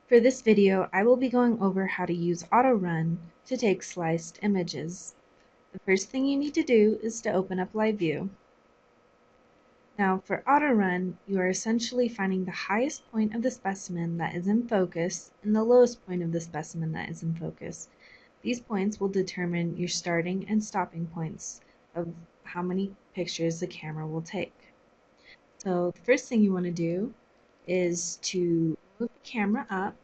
For this video, I will be going over how to use Autorun to take sliced images. The first thing you need to do is to open up Live View. Now for Autorun, you are essentially finding the highest point of the specimen that is in focus and the lowest point of the specimen that is in focus. These points will determine your starting and stopping points of how many pictures the camera will take. So the first thing you want to do is to move the camera up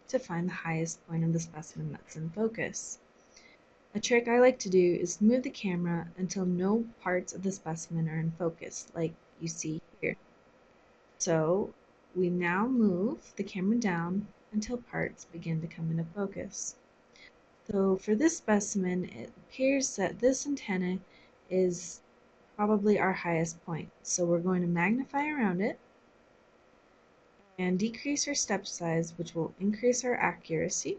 to find the highest point of the specimen that's in focus. A trick I like to do is move the camera until no parts of the specimen are in focus, like you see here. So we now move the camera down until parts begin to come into focus. So for this specimen, it appears that this antenna is probably our highest point. So we're going to magnify around it and decrease our step size, which will increase our accuracy,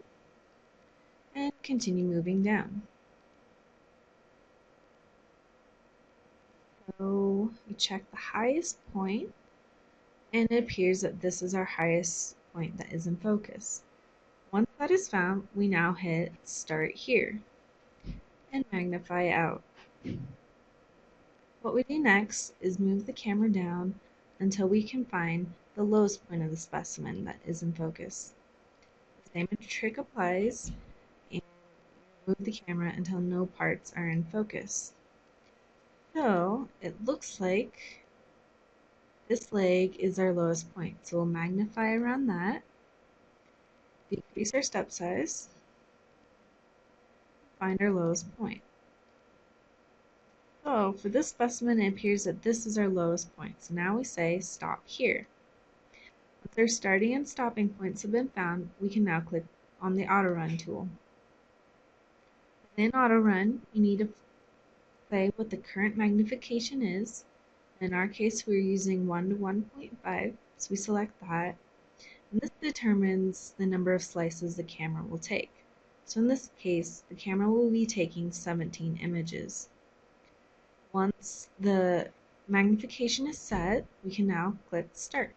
and continue moving down. So we check the highest point, and it appears that this is our highest point that is in focus. Once that is found, we now hit Start Here and magnify out. What we do next is move the camera down until we can find the lowest point of the specimen that is in focus. The same trick applies, and move the camera until no parts are in focus. So it looks like this leg is our lowest point. So we'll magnify around that, decrease our step size, find our lowest point. So for this specimen, it appears that this is our lowest point. So now we say stop here. Once our starting and stopping points have been found, we can now click on the Autorun tool. Within Autorun, you need to say what the current magnification is. In our case, we're using 1 to 1.5, so we select that. And this determines the number of slices the camera will take. So in this case, the camera will be taking 17 images. Once the magnification is set, we can now click Start.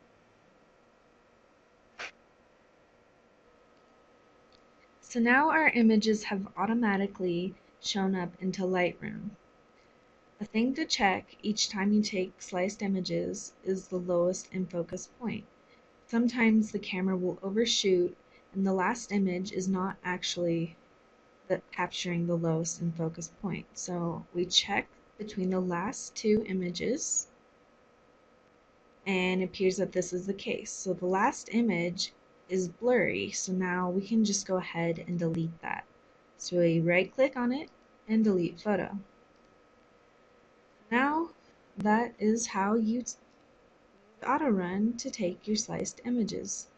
So now our images have automatically shown up into Lightroom. A thing to check each time you take sliced images is the lowest in focus point. Sometimes the camera will overshoot and the last image is not actually capturing the lowest in focus point. So we check between the last two images and it appears that this is the case. So the last image is blurry, so now we can just go ahead and delete that. So we right click on it and delete photo. Now that is how you use Autorun to take your sliced images.